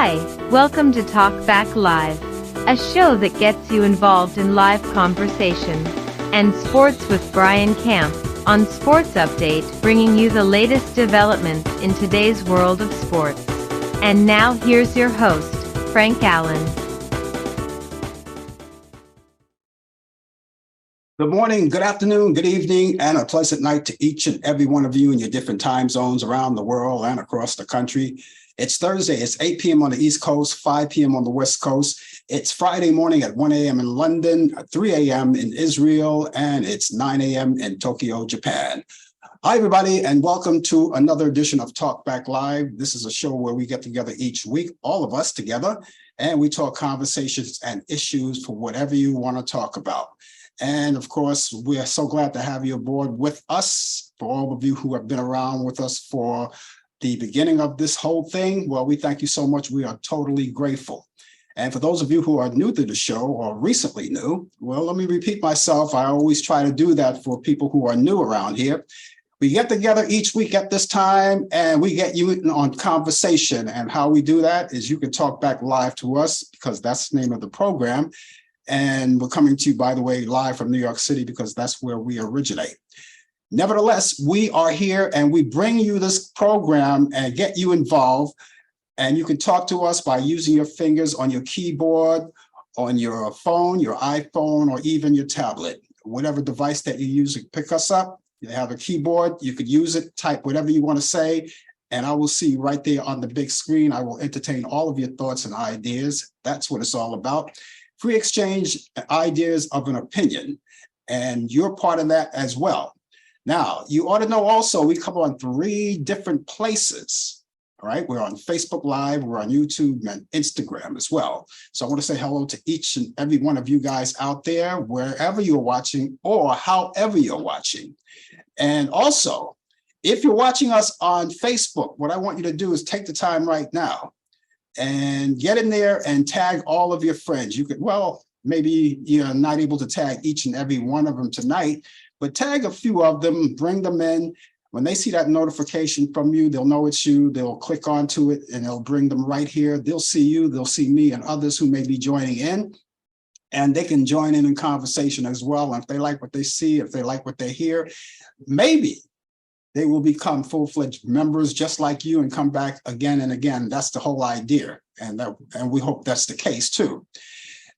Hi, welcome to Talk Back Live, a show that gets you involved in live conversation and sports with Brian Camp on Sports Update, bringing you the latest developments in today's world of sports. And now here's your host, Frank Allan. Good morning, good afternoon, good evening, and a pleasant night to each and every one of you in your different time zones around the world and across the country. It's Thursday, it's 8 p.m. on the East Coast, 5 p.m. on the West Coast. It's Friday morning at 1 a.m. in London, 3 a.m. in Israel, and it's 9 a.m. in Tokyo, Japan. Hi, everybody, and welcome to another edition of Talk Back Live. This is a show where we get together each week, all of us together, and we talk conversations and issues for whatever you want to talk about. And of course, we are so glad to have you aboard with us. For all of you who have been around with us for the beginning of this whole thing, well, we thank you so much. We are totally grateful. And for those of you who are new to the show or recently new, well, let me repeat myself. I always try to do that for people who are new around here. We get together each week at this time and we get you on conversation. And how we do that is you can talk back live to us because that's the name of the program. And we're coming to you, by the way, live from New York City because that's where we originate. Nevertheless, we are here and we bring you this program and get you involved. And you can talk to us by using your fingers on your keyboard, on your phone, your iPhone, or even your tablet. Whatever device that you use to pick us up, you have a keyboard, you could use it, type whatever you want to say, and I will see you right there on the big screen. I will entertain all of your thoughts and ideas. That's what it's all about. Free exchange ideas of an opinion, and you're part of that as well. Now, you ought to know also we come on 3 different places. All right, we're on Facebook Live, we're on YouTube and Instagram as well. So I want to say hello to each and every one of you guys out there, wherever you're watching or however you're watching. And also, if you're watching us on Facebook, what I want you to do is take the time right now and get in there and tag all of your friends. You could, well, maybe you're not able to tag each and every one of them tonight, but tag a few of them, bring them in. When they see that notification from you, they'll know it's you. They'll click onto it and it'll bring them right here. They'll see you, they'll see me and others who may be joining in, and they can join in conversation as well. And if they like what they see, if they like what they hear, maybe they will become full-fledged members just like you and come back again and again. That's the whole idea. And we hope that's the case too.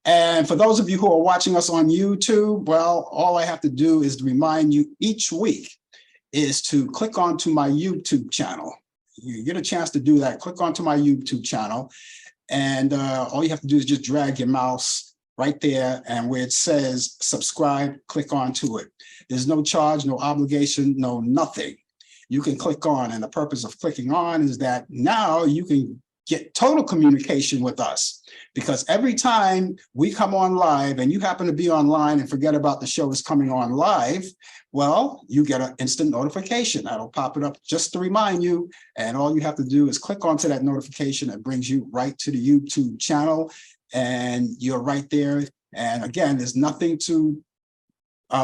And for those of you who are watching us on YouTube, well, all I have to do is to remind you each week is to click onto my YouTube channel. You get a chance to do that. Click onto my YouTube channel. And all you have to do is just drag your mouse right there, and where it says subscribe, click onto it. There's no charge, no obligation, no nothing. You can click on, and the purpose of clicking on is that now you can get total communication with us, because every time we come on live and you happen to be online and forget about the show is coming on live, well, you get an instant notification. That'll pop it up just to remind you. And all you have to do is click onto that notification. It brings you right to the YouTube channel and you're right there. And again, there's nothing to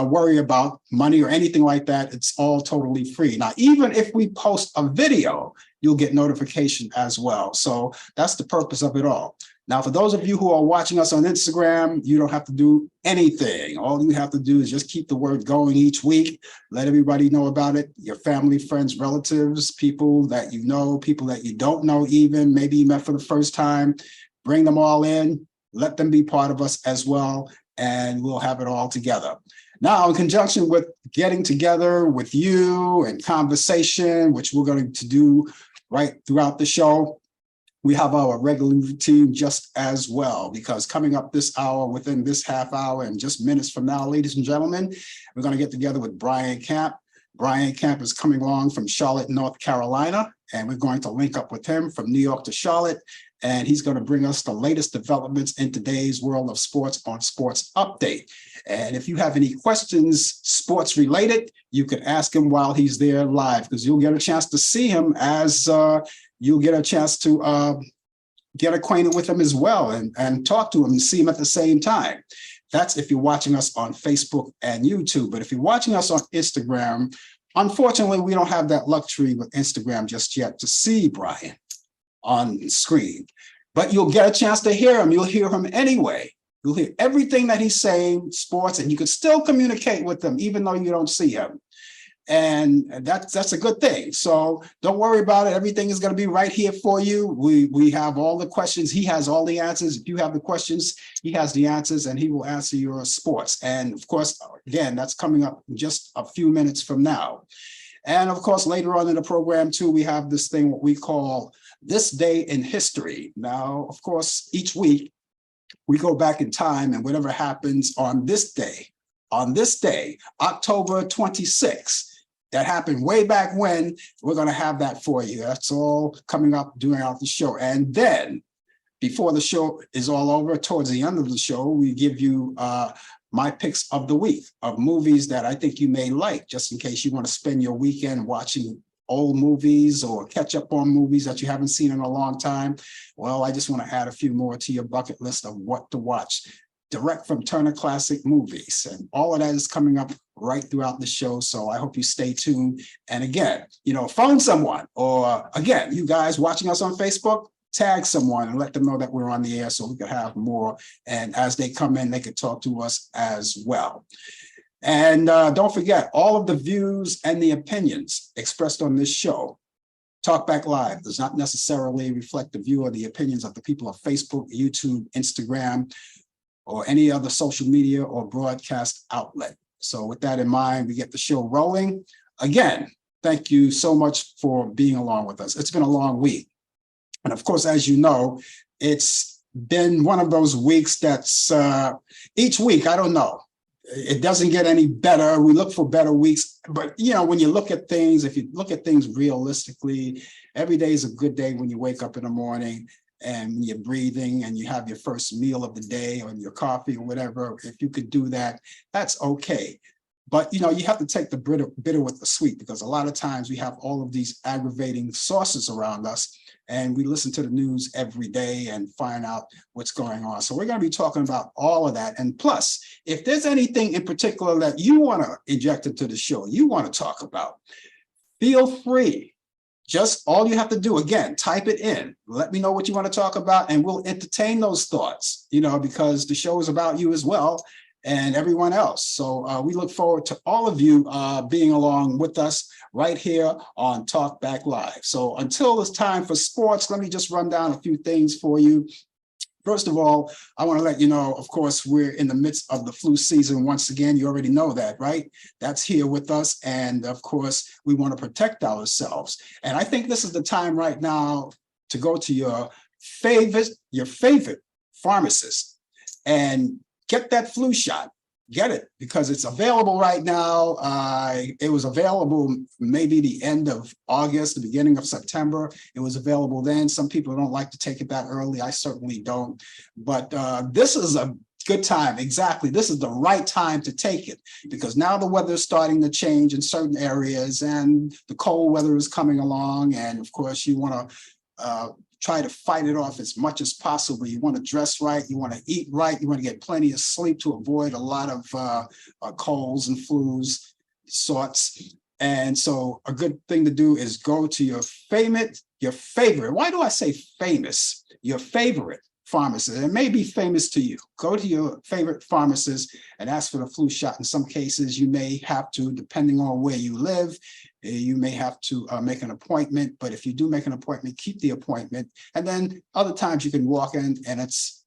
worry about money or anything like that. It's all totally free. Now, even if we post a video, you'll get notification as well. So that's the purpose of it all. Now, for those of you who are watching us on Instagram, you don't have to do anything. All you have to do is just keep the word going each week. Let everybody know about it. Your family, friends, relatives, people that you know, people that you don't know even, maybe you met for the first time. Bring them all in. Let them be part of us as well, and we'll have it all together. Now, in conjunction with getting together with you and conversation, which we're going to do right throughout the show, we have our regular routine just as well, because coming up this hour, within this half hour and just minutes from now, ladies and gentlemen, we're going to get together with Brian Camp. Brian Camp is coming along from Charlotte, North Carolina, and we're going to link up with him from New York to Charlotte. And he's going to bring us the latest developments in today's world of sports on Sports Update. And if you have any questions, sports related, you can ask him while he's there live, because you'll get a chance to see him as you'll get a chance to get acquainted with him as well and talk to him and see him at the same time. That's if you're watching us on Facebook and YouTube. But if you're watching us on Instagram, unfortunately, we don't have that luxury with Instagram just yet to see Brian on screen. but you'll get a chance to hear him. You'll hear him anyway. You'll hear everything that he's saying, sports, and you can still communicate with him, even though you don't see him. And that's a good thing. So don't worry about it. Everything is going to be right here for you. We have all the questions. He has all the answers. If you have the questions, he has the answers, and he will answer your sports. And of course, again, that's coming up in just a few minutes from now. And of course, later on in the program too, we have this thing, what we call This Day in History. Now, of course, each week we go back in time, and whatever happens on this day, October 26th, that happened way back when, we're going to have that for you. That's all coming up throughout the show. And then before the show is all over, towards the end of the show, we give you my picks of the week of movies that I think you may like, just in case you want to spend your weekend watching old movies or catch up on movies that you haven't seen in a long time. Well, I just want to add a few more to your bucket list of what to watch direct from Turner Classic Movies. And all of that is coming up right throughout the show. So I hope you stay tuned. And again, phone someone, or again, you guys watching us on Facebook, tag someone and let them know that we're on the air so we can have more. And as they come in, they can talk to us as well. And don't forget, all of the views and the opinions expressed on this show, Talkback Live, does not necessarily reflect the view or the opinions of the people of Facebook, YouTube, Instagram, or any other social media or broadcast outlet. So with that in mind, we get the show rolling. Again, thank you so much for being along with us. It's been a long week. And of course, as you know, it's been one of those weeks that's each week, I don't know, it doesn't get any better. We look for better weeks. But, when you look at things, if you look at things realistically, every day is a good day when you wake up in the morning and you're breathing and you have your first meal of the day or your coffee or whatever. If you could do that, that's okay. But, you have to take the bitter with the sweet, because a lot of times we have all of these aggravating sources around us, and we listen to the news every day and find out what's going on. So we're going to be talking about all of that. And plus, if there's anything in particular that you want to inject into the show, you want to talk about, feel free. Just all you have to do, again, type it in. Let me know what you want to talk about, and we'll entertain those thoughts, because the show is about you as well and everyone else. So we look forward to all of you being along with us right here on Talkback Live. So until it's time for sports, let me just run down a few things for you. First of all, I want to let you know, of course, we're in the midst of the flu season. Once again, you already know that, right? That's here with us. And of course, we want to protect ourselves. And I think this is the time right now to go to your favorite pharmacist and get that flu shot. Get it, because it's available right now. It was available maybe the end of August, the beginning of September. It was available then. Some people don't like to take it that early. I certainly don't. But this is a good time. Exactly. This is the right time to take it, because now the weather is starting to change in certain areas, and the cold weather is coming along. And of course, you want to try to fight it off as much as possible. You want to dress right, you want to eat right, you want to get plenty of sleep to avoid a lot of colds and flus sorts. And so a good thing to do is go to your favorite, why do I say famous? Your favorite pharmacist. It may be famous to you. Go to your favorite pharmacist and ask for the flu shot. In some cases, you may have to, depending on where you live, you may have to make an appointment. But if you do make an appointment, keep the appointment. And then other times you can walk in and it's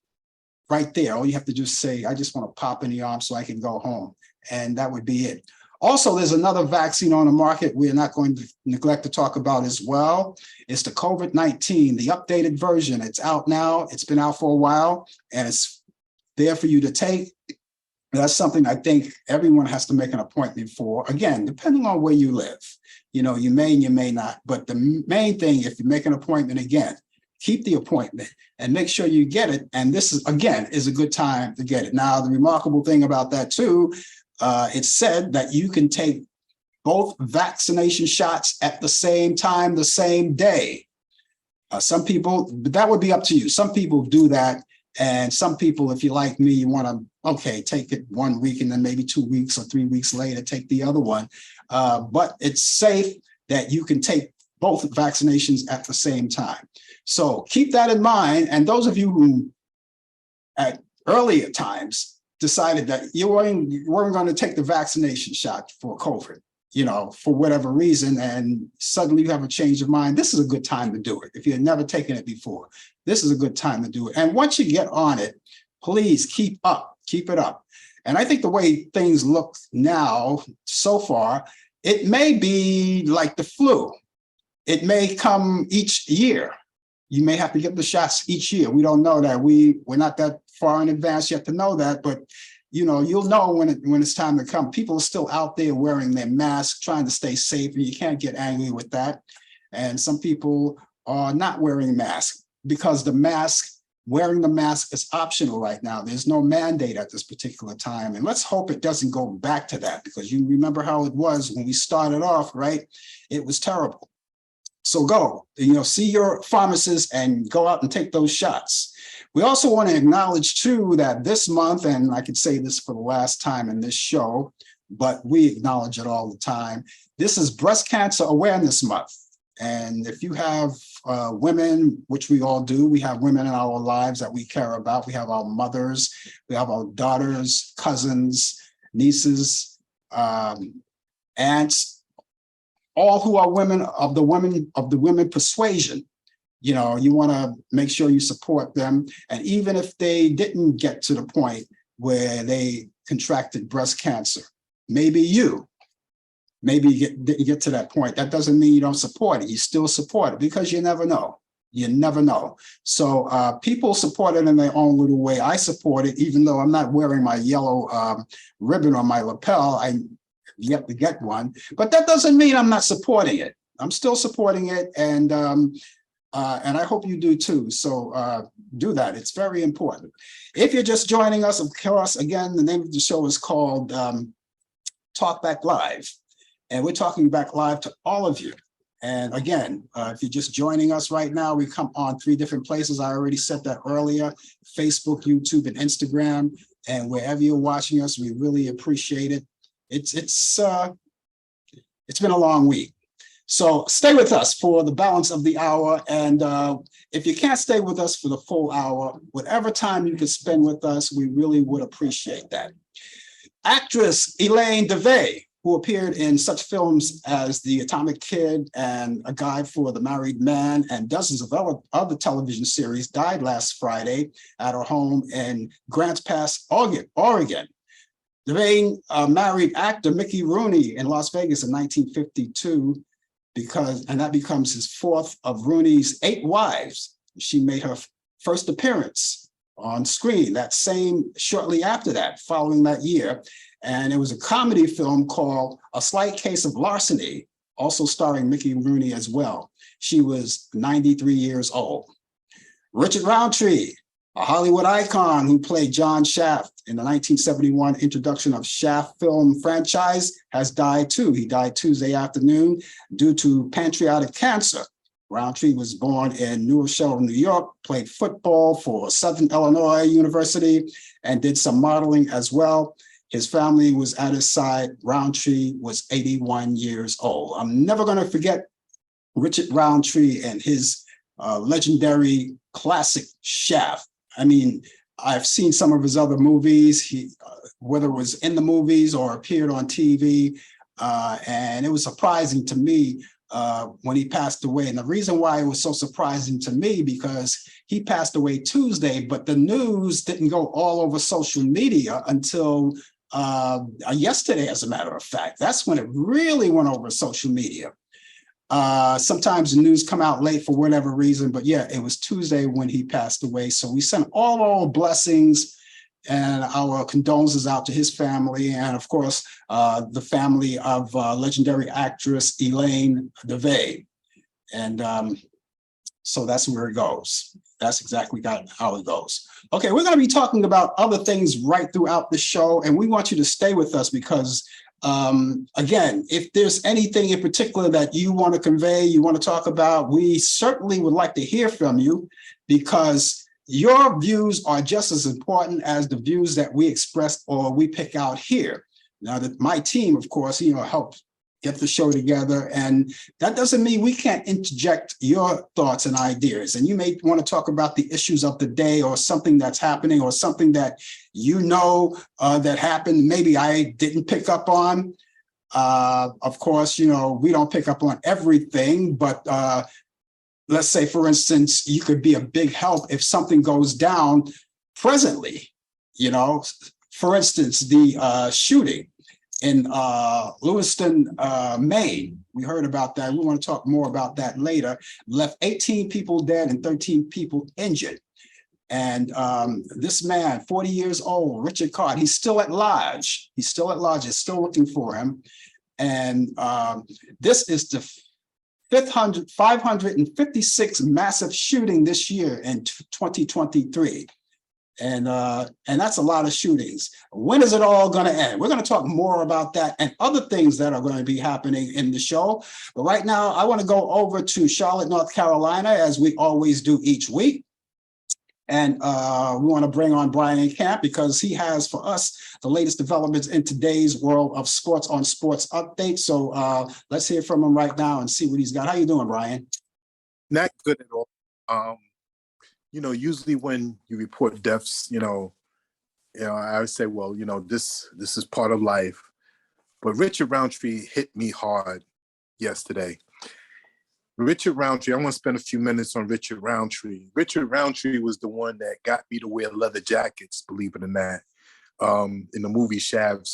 right there. All you have to just say, I just want to pop in the arm so I can go home. And that would be it. Also, there's another vaccine on the market we're not going to neglect to talk about as well. It's the COVID-19, the updated version. It's out now. It's been out for a while, and it's there for you to take. That's something I think everyone has to make an appointment for. Again, depending on where you live. You may and you may not. But the main thing, if you make an appointment, again, keep the appointment and make sure you get it. And this is, again, is a good time to get it. Now, the remarkable thing about that, too, it's said that you can take both vaccination shots at the same time, the same day. Some people, that would be up to you. Some people do that. And some people, if you're like me, you want to, okay, take it 1 week and then maybe 2 weeks or 3 weeks later, take the other one. But it's safe that you can take both vaccinations at the same time. So keep that in mind. And those of you who at earlier times decided that you weren't going to take the vaccination shot for COVID, for whatever reason, and suddenly you have a change of mind, this is a good time to do it. If you've never taken it before, this is a good time to do it. And once you get on it, please keep it up. And I think the way things look now, so far, it may be like the flu. It may come each year. You may have to get the shots each year. We don't know that. We're not that far in advance yet to know that, but you'll know when it's time to come. People are still out there wearing their masks, trying to stay safe, and you can't get angry with that. And some people are not wearing masks because wearing the mask is optional right now. There's no mandate at this particular time. And let's hope it doesn't go back to that, because you remember how it was when we started off, right? It was terrible. So go, see your pharmacist and go out and take those shots. We also want to acknowledge too that this month, and I could say this for the last time in this show, but we acknowledge it all the time. This is Breast Cancer Awareness Month. And if you have women, which we all do, we have women in our lives that we care about. We have our mothers, we have our daughters, cousins, nieces, aunts, all who are women of the women persuasion. You want to make sure you support them. And even if they didn't get to the point where they contracted breast cancer, maybe you didn't get to that point. That doesn't mean you don't support it. You still support it, because you never know. You never know. So people support it in their own little way. I support it, even though I'm not wearing my yellow ribbon on my lapel. I yet to get one, but that doesn't mean I'm not supporting it. I'm still supporting it, and I hope you do too. So do that. It's very important. If you're just joining us, of course, again, the name of the show is called Talk Back Live, and we're talking back live to all of you. And again, if you're just joining us right now, we come on 3 different places. I already said that earlier: Facebook, YouTube, and Instagram. And wherever you're watching us, we really appreciate it. It's been a long week. So stay with us for the balance of the hour. And if you can't stay with us for the full hour, whatever time you can spend with us, we really would appreciate that. Actress Elaine DeVay, who appeared in such films as The Atomic Kid and A Guide for the Married Man and dozens of other television series, died last Friday at her home in Grants Pass, Oregon. DeVay married actor Mickey Rooney in Las Vegas in 1952, and that becomes his 4th of Rooney's 8 wives. She made her first appearance on screen shortly after that, following that year. And it was a comedy film called A Slight Case of Larceny, also starring Mickey Rooney as well. She was 93 years old. Richard Roundtree, a Hollywood icon who played John Shaft in the 1971 introduction of Shaft film franchise, has died too. He died Tuesday afternoon due to pancreatic cancer. Roundtree was born in New Rochelle, New York, played football for Southern Illinois University, and did some modeling as well. His family was at his side. Roundtree was 81 years old. I'm never going to forget Richard Roundtree and his legendary classic Shaft. I mean, I've seen some of his other movies, whether it was in the movies or appeared on TV, and it was surprising to me when he passed away. And the reason why it was so surprising to me, because he passed away Tuesday, but the news didn't go all over social media until yesterday, as a matter of fact. That's when it really went over social media. Sometimes the news come out late for whatever reason, but yeah, it was Tuesday when he passed away. So we send all our blessings and our condolences out to his family, and of course, the family of legendary actress Elaine DeVay. And so that's where it goes. That's exactly how it goes. Okay, we're going to be talking about other things right throughout the show, and we want you to stay with us because again, if there's anything in particular that you want to convey, you want to talk about, we certainly would like to hear from you, because your views are just as important as the views that we express or we pick out here. Now, that my team, of course, helps get the show together. And that doesn't mean we can't interject your thoughts and ideas. And you may want to talk about the issues of the day or something that's happening or something that that happened. Maybe I didn't pick up on. Of course, we don't pick up on everything, but let's say, for instance, you could be a big help if something goes down presently. For instance, the shooting in Lewiston, Maine. We heard about that. We want to talk more about that later. Left 18 people dead and 13 people injured. And this man, 40 years old, Richard Card, he's still at large. He's still at large. It's still looking for him. And this is the 556 massive shooting this year in 2023. And that's a lot of shootings. When is it all going to end? We're going to talk more about that and other things that are going to be happening in the show. But right now, I want to go over to Charlotte, North Carolina, as we always do each week. And we want to bring on Brian Camp because he has for us the latest developments in today's world of sports on Sports Update. So let's hear from him right now and see what he's got. How you doing, Brian? Not good at all. Usually when you report deaths, I would say, well, this is part of life. But Richard Roundtree hit me hard yesterday. Richard Roundtree, I want to spend a few minutes on Richard Roundtree. Richard Roundtree was the one that got me to wear leather jackets, believe it or not, in the movie Shaft,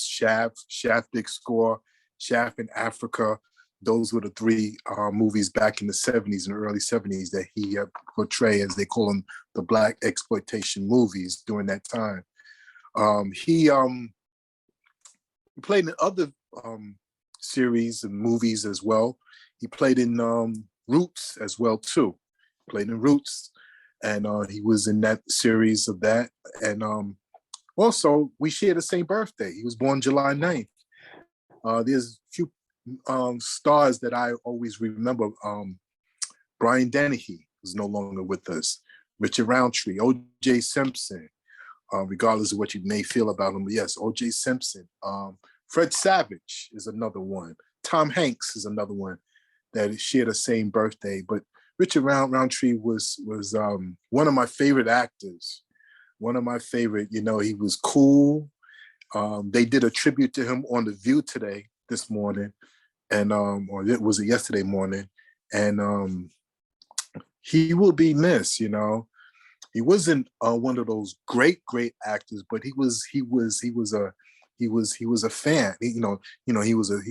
Big Score, Shaft in Africa. Those were the three movies back in the 70s and early 70s that he portrayed, as they call them, the Black exploitation movies during that time. He played in other series and movies as well. He played in Roots as well, too. Played in Roots, and he was in that series of that. And also, we share the same birthday. He was born July 9th. There's a few stars that I always remember. Brian Dennehy is no longer with us. Richard Roundtree, O.J. Simpson, regardless of what you may feel about him. But yes, O.J. Simpson. Fred Savage is another one. Tom Hanks is another one that share the same birthday. But Richard Roundtree was one of my favorite actors. One of my favorite. He was cool. They did a tribute to him on The View this morning. And or it was yesterday morning, and he will be missed. He wasn't one of those great actors, but he was a fan. He was a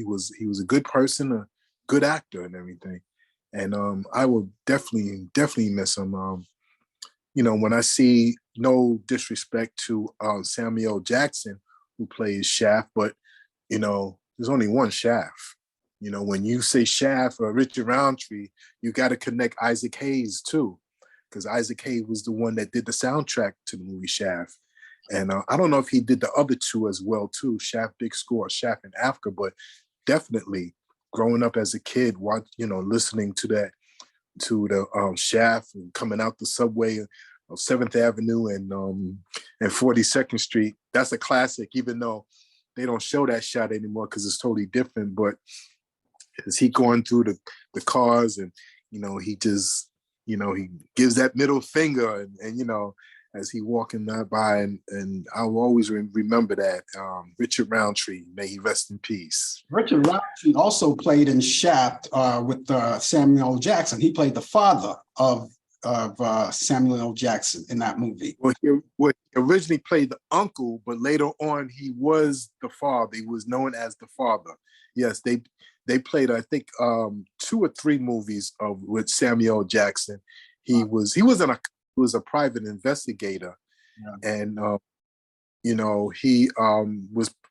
good person, a good actor, and everything. And I will definitely miss him. When I see, no disrespect to Samuel Jackson, who plays Shaft, but there's only one Shaft. When you say Shaft or Richard Roundtree, you got to connect Isaac Hayes too, because Isaac Hayes was the one that did the soundtrack to the movie Shaft. And I don't know if he did the other two as well too, Shaft Big Score, Shaft in Africa, but definitely growing up as a kid, listening to the Shaft and coming out the subway of 7th Avenue and 42nd Street. That's a classic, even though they don't show that shot anymore because it's totally different. But as he going through the cars and, he just, he gives that middle finger and as he walking by and I'll always remember that. Richard Roundtree, may he rest in peace. Richard Roundtree also played in Shaft with Samuel L. Jackson. He played the father of Samuel L. Jackson in that movie. Well, he originally played the uncle, but later on he was the father. He was known as the father. Yes, they played, I think, 2 or 3 movies with Samuel L. Jackson. He was a private investigator, and he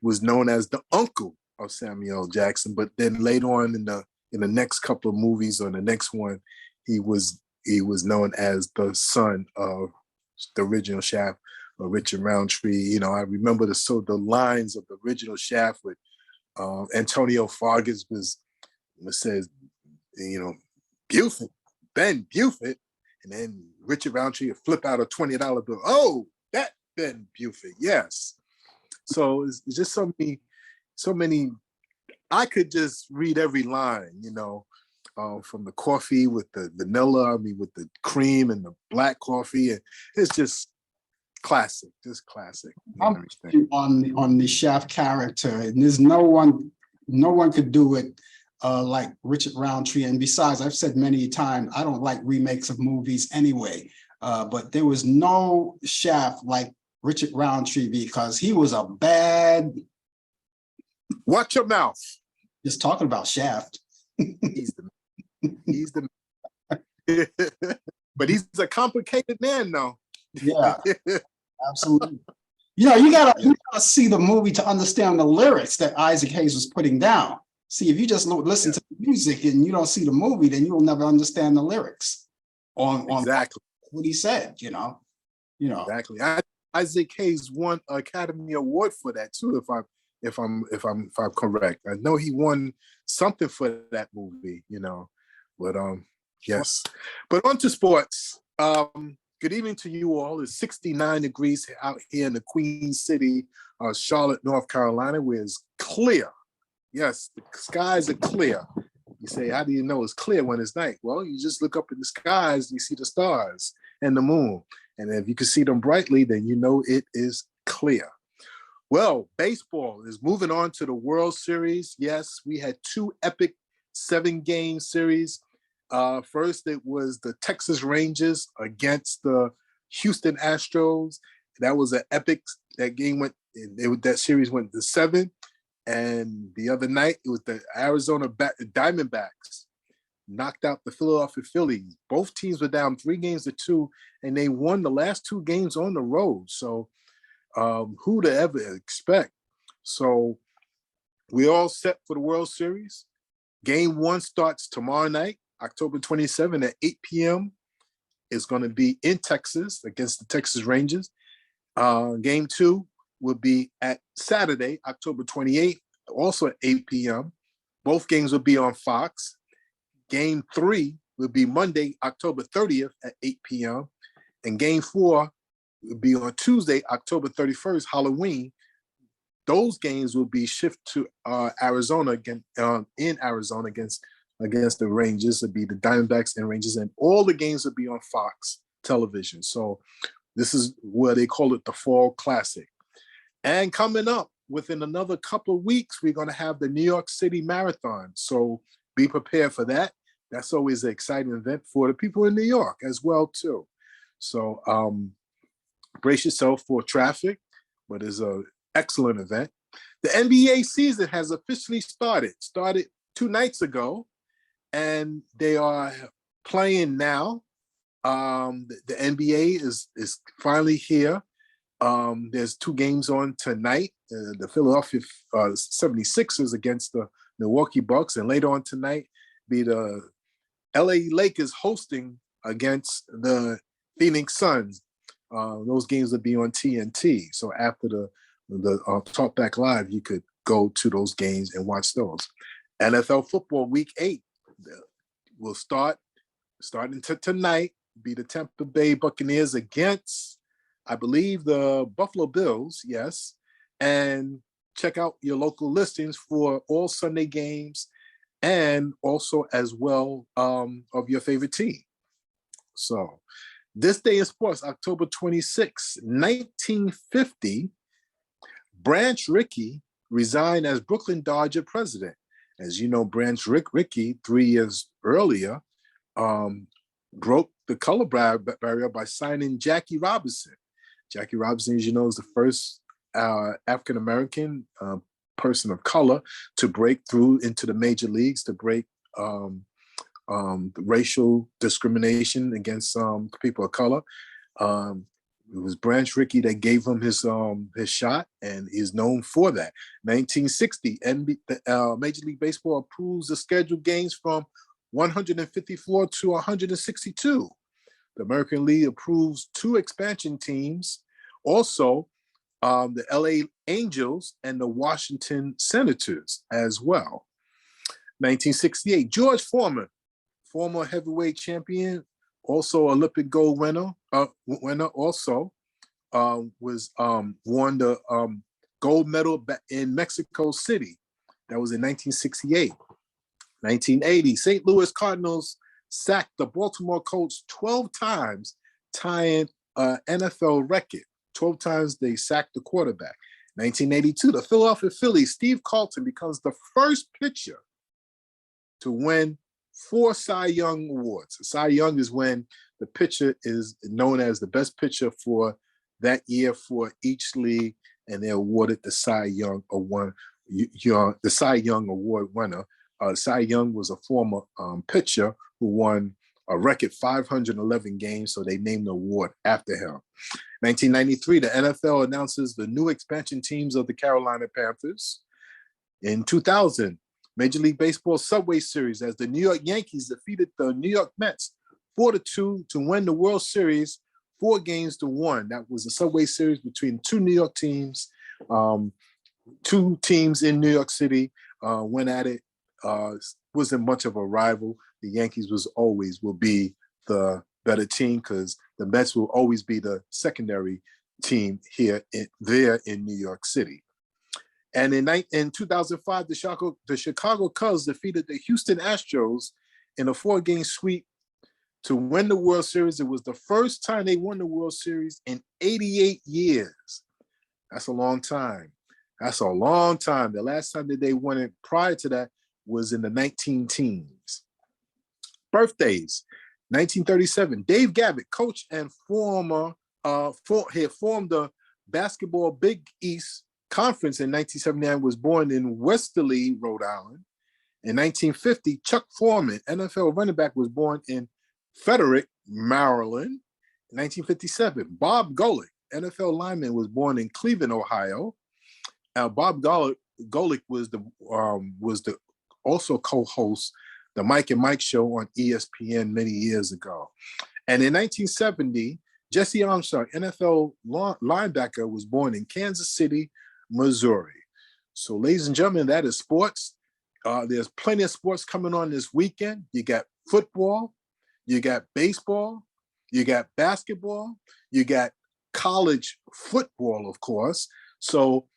was known as the uncle of Samuel L. Jackson. But then later on in the next couple of movies, or the next one, he was known as the son of the original Shaft, Richard Roundtree. I remember the lines of the original Shaft with Antonio Fargas says, Buford, Ben Buford, and then Richard Roundtree would flip out a $20 bill. Oh, that Ben Buford, yes. So it's just so many I could just read every line, from the coffee with the vanilla, with the cream and the black coffee. And it's just classic. I'm on the chef character, and there's no one could do it like Richard Roundtree. And besides, I've said many times, I don't like remakes of movies anyway. But there was no chef like Richard Roundtree, because he was a bad. Watch your mouth. Just talking about Shaft. He's the but he's a complicated man now. Yeah, absolutely. You gotta see the movie to understand the lyrics that Isaac Hayes was putting down. See, if you just listen to the music and you don't see the movie, then you'll never understand the lyrics on exactly what he said. Exactly. Isaac Hayes won an Academy Award for that too, if I'm correct. I know he won something for that movie, But yes. But on to sports. Good evening to you all. It's 69 degrees out here in the Queen City, Charlotte, North Carolina, where it's clear. Yes, the skies are clear. You say, how do you know it's clear when it's night? Well, you just look up in the skies and you see the stars and the moon. And if you can see them brightly, then you know it is clear. Well, baseball is moving on to the World Series. Yes, we had 2 epic 7-game series. First, it was the Texas Rangers against the Houston Astros. That was an epic. That game that series went to 7. And the other night, it was the Arizona Diamondbacks knocked out the Philadelphia Phillies. Both teams were down 3-2, and they won the last 2 games on the road. So who'd ever expect? So we're all set for the World Series. Game 1 starts tomorrow night, October 27 at 8 p.m. It's going to be in Texas against the Texas Rangers. Game 2 will be at Saturday, October 28th, also at 8 p.m. Both games will be on Fox. Game 3 will be Monday, October 30th at 8 p.m. And Game 4 will be on Tuesday, October 31st, Halloween. Those games will be shifted to Arizona again, in Arizona against the Rangers. It'll be the Diamondbacks and Rangers, and all the games will be on Fox television. So this is where they call it the Fall Classic. And coming up within another couple of weeks, we're going to have the New York City Marathon. So be prepared for that. That's always an exciting event for the people in New York as well, too. So brace yourself for traffic, but it's an excellent event. The NBA season has officially started 2 nights ago, and they are playing now. The NBA is finally here. There's 2 games on tonight. The Philadelphia 76ers against the Milwaukee Bucks, and later on tonight be the LA Lakers hosting against the Phoenix Suns. Those games will be on TNT. So after the Talk Back Live, you could go to those games and watch those. NFL football week 8 will starting tonight. Be the Tampa Bay Buccaneers against, I believe, the Buffalo Bills. Yes, and check out your local listings for all Sunday games, and also as well of your favorite team. So this day in sports, October 26, 1950, Branch Rickey resigned as Brooklyn Dodger president. As you know, Branch Rickey, 3 years earlier, broke the color barrier by signing Jackie Robinson. Jackie Robinson, as you know, is the first African-American person of color to break through into the major leagues, to break racial discrimination against people of color. It was Branch Rickey that gave him his shot, and he's known for that. 1960, Major League Baseball approves the scheduled games from 154 to 162. The American League approves 2 expansion teams. Also, the LA Angels and the Washington Senators as well. 1968, George Foreman, former heavyweight champion, also Olympic gold winner also, won the gold medal in Mexico City. That was in 1968. 1980, St. Louis Cardinals sacked the Baltimore Colts 12 times, tying an NFL record. 12 times they sacked the quarterback. 1982, the Philadelphia Phillies, Steve Carlton becomes the first pitcher to win 4 Cy Young awards. Cy Young is when the pitcher is known as the best pitcher for that year for each league, and they're awarded the Cy Young Award. The Cy Young Award winner. Cy Young was a former pitcher who won a record 511 games, so they named the award after him. 1993, the NFL announces the new expansion teams of the Carolina Panthers. In 2000, Major League Baseball Subway Series as the New York Yankees defeated the New York Mets 4-2 to win the World Series 4-1. That was a Subway Series between 2 New York teams. 2 teams in New York City went at it. Wasn't much of a rival. The Yankees will be the better team because the Mets will always be the secondary team there in New York City. And in 2005, the Chicago Cubs defeated the Houston Astros in a 4-game sweep to win the World Series. It was the first time they won the World Series in 88 years. That's a long time. That's a long time. The last time that they won it prior to that was in the 19-teens. Birthdays. 1937, Dave Gavitt, coach and had formed the Basketball Big East Conference in 1979, was born in Westerly, Rhode Island. In 1950, Chuck Foreman, NFL running back, was born in Frederick, Maryland. In 1957, Bob Golick, NFL lineman, was born in Cleveland, Ohio. Bob Golick was the also co-host the Mike and Mike show on ESPN many years ago. And in 1970, Jesse Armstrong, NFL linebacker, was born in Kansas City, Missouri. So, ladies and gentlemen, that is sports. There's plenty of sports coming on this weekend. You got football, you got baseball, you got basketball, you got college football, of course. So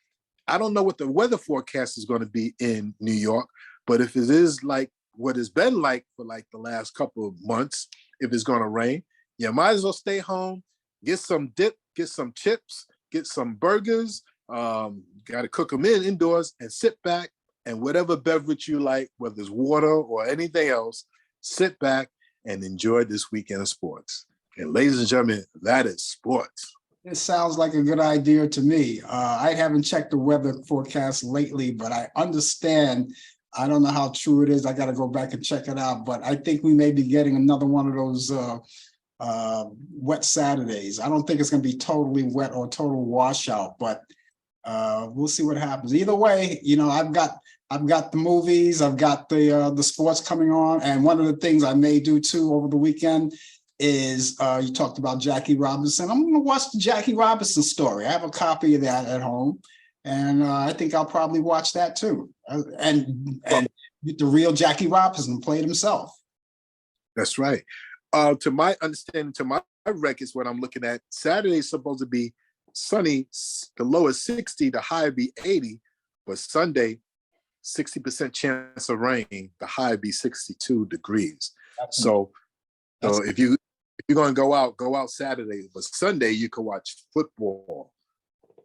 I don't know what the weather forecast is going to be in New York, but if it is like what it's been like for like the last couple of months, if it's going to rain, you might as well stay home, get some dip, get some chips, get some burgers, got to cook them indoors and sit back, and whatever beverage you like, whether it's water or anything else, sit back and enjoy this weekend of sports. And ladies and gentlemen, that is sports. It sounds like a good idea to me. I haven't checked the weather forecast lately, but I understand. I don't know how true it is. I got to go back and check it out. But I think we may be getting another one of those wet Saturdays. I don't think it's going to be totally wet or total washout, but we'll see what happens. Either way, I've got the movies, I've got the sports coming on, and one of the things I may do too over the weekend is you talked about Jackie Robinson. I'm going to watch the Jackie Robinson story. I have a copy of that at home, and I think I'll probably watch that too. And the real Jackie Robinson played himself. That's right. To my understanding, to my records, what I'm looking at, Saturday is supposed to be sunny, the low is 60, the high be 80, but Sunday, 60% chance of rain, the high be 62 degrees. So if you're going to go out Saturday, but Sunday you can watch football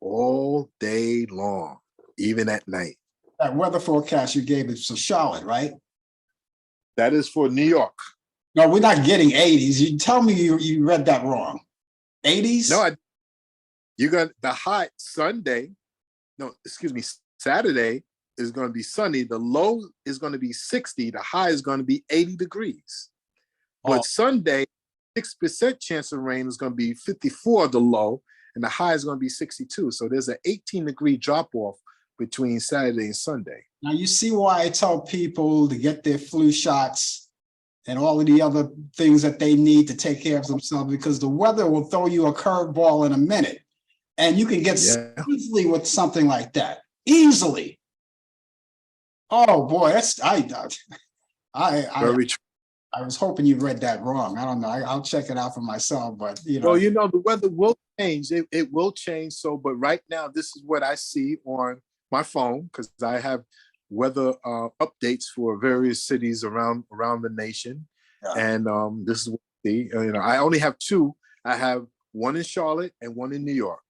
all day long, even at night. That weather forecast you gave is for Charlotte, right? That is for New York. No, we're not getting 80s. You tell me you read that wrong. 80s? No, you got the high Sunday. No, excuse me. Saturday is going to be sunny. The low is going to be 60. The high is going to be 80 degrees. But Sunday, 6% chance of rain is going to be 54 the low, and the high is going to be 62. So there's an 18-degree drop-off between Saturday and Sunday. Now, you see why I tell people to get their flu shots and all of the other things that they need to take care of themselves, because the weather will throw you a curveball in a minute, and you can get sick easily with something like that. Easily. Oh, boy, Very true. I was hoping you read that wrong. I don't know. I'll check it out for myself, but Well, the weather will change. It will change. So, but right now, this is what I see on my phone, because I have weather updates for various cities around the nation. Yeah. And this is what we see. I only have two. I have one in Charlotte and one in New York.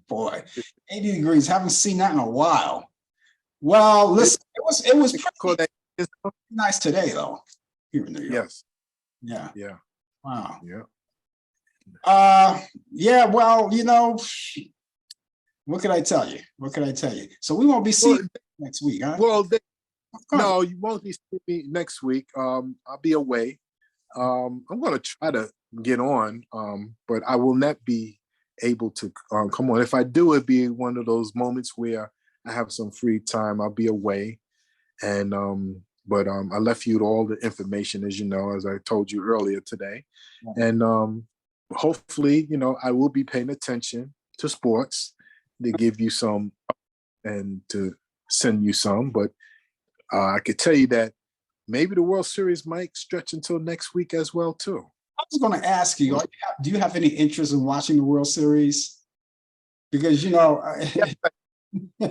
Boy, 80 degrees. Haven't seen that in a while. Well, listen, it was pretty nice today, though, here in New York. Yes. Yeah. Yeah. Wow. Yeah. Yeah. Well, what could I tell you? What could I tell you? So we won't be seeing next week, huh? Well, no, you won't be seeing me next week. I'll be away. I'm going to try to get on, but I will not be able to come on. If I do, it'd be one of those moments where I have some free time. I'll be away, and but I left you all the information, as you know, as I told you earlier today, and hopefully, I will be paying attention to sports to give you some and to send you some. But I could tell you that maybe the World Series might stretch until next week as well too. I was going to ask you, do you have any interest in watching the World Series? Because,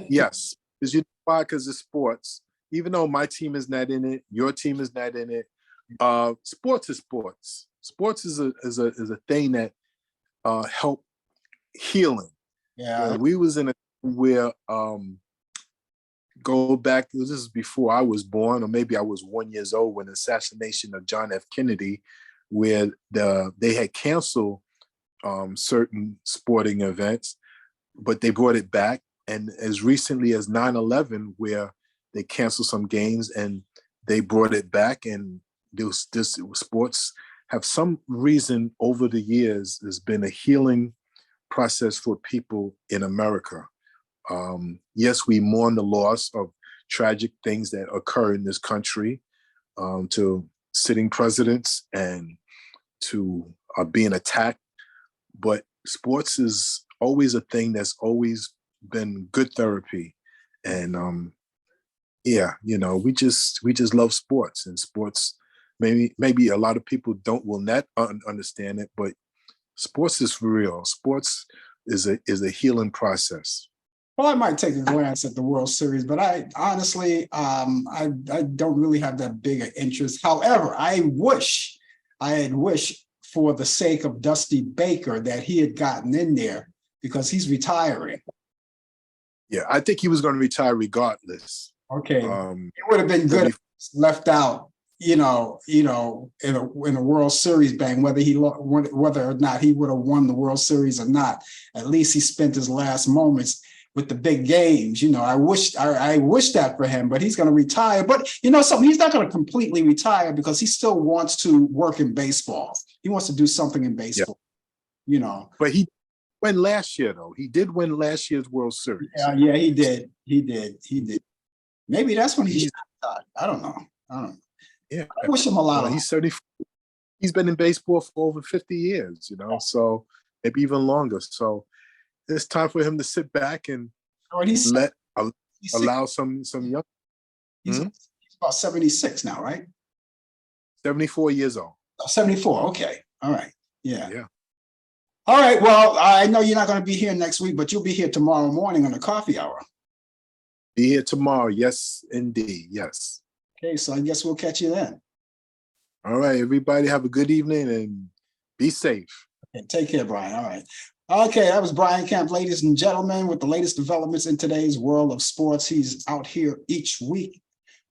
yes, because why? Because it's sports. Even though my team is not in it, your team is not in it. Sports is sports. Sports is a thing that help healing. Yeah, we was in a where go back. This is before I was born, or maybe I was 1 year old when the assassination of John F. Kennedy, where they had canceled certain sporting events, but they brought it back. And as recently as 9/11, where they canceled some games and they brought it back, and this sports have some reason over the years has been a healing process for people in America. Yes, we mourn the loss of tragic things that occur in this country, to sitting presidents and to being attacked. But sports is always a thing that's always been good therapy. And we just love sports, and sports, maybe a lot of people will not understand it, but sports is real. Sports is a healing process. Well, I might take a glance at the World Series, but I honestly, I don't really have that big an interest. However, I had wished for the sake of Dusty Baker that he had gotten in there, because he's retiring. Yeah, I think he was going to retire regardless. Okay, it would have been good if left out, in a World Series bang, whether or not he would have won the World Series or not. At least he spent his last moments with the big games. I wish that for him, but he's going to retire. But something, he's not going to completely retire, because he still wants to work in baseball. He wants to do something in baseball. Yeah. But he won last year, though. He did win last year's World Series. Yeah, he did. He did. Maybe that's when he shot. I don't know. Yeah, I wish him a lot. He's 74. He's been in baseball for over 50 years. So maybe even longer. So it's time for him to sit back and allow some young. He's about 76 now, right? 74 years old. 74. Okay. All right. Yeah. Yeah. All right. Well, I know you're not going to be here next week, but you'll be here tomorrow morning on the coffee hour. Be here tomorrow. Yes, indeed. Yes. Okay. So I guess we'll catch you then. All right. Everybody have a good evening and be safe. Okay, take care, Brian. All right. Okay, that was Brian Camp, ladies and gentlemen, with the latest developments in today's world of sports. He's out here each week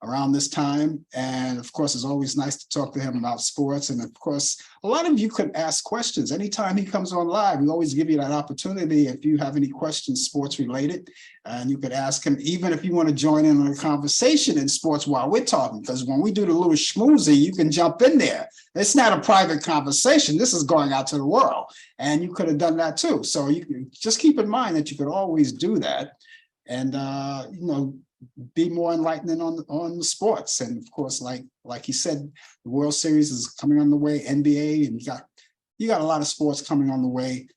around this time. And of course, it's always nice to talk to him about sports. And of course, a lot of you could ask questions. Anytime he comes on live, we always give you that opportunity. If you have any questions sports related, and you could ask him, even if you want to join in on a conversation in sports while we're talking, because when we do the little schmoozy, you can jump in there. It's not a private conversation. This is going out to the world. And you could have done that too. So you can just keep in mind that you could always do that. And, be more enlightening on the sports. And of course, like he said, the World Series is coming on the way, NBA, and you got a lot of sports coming on the way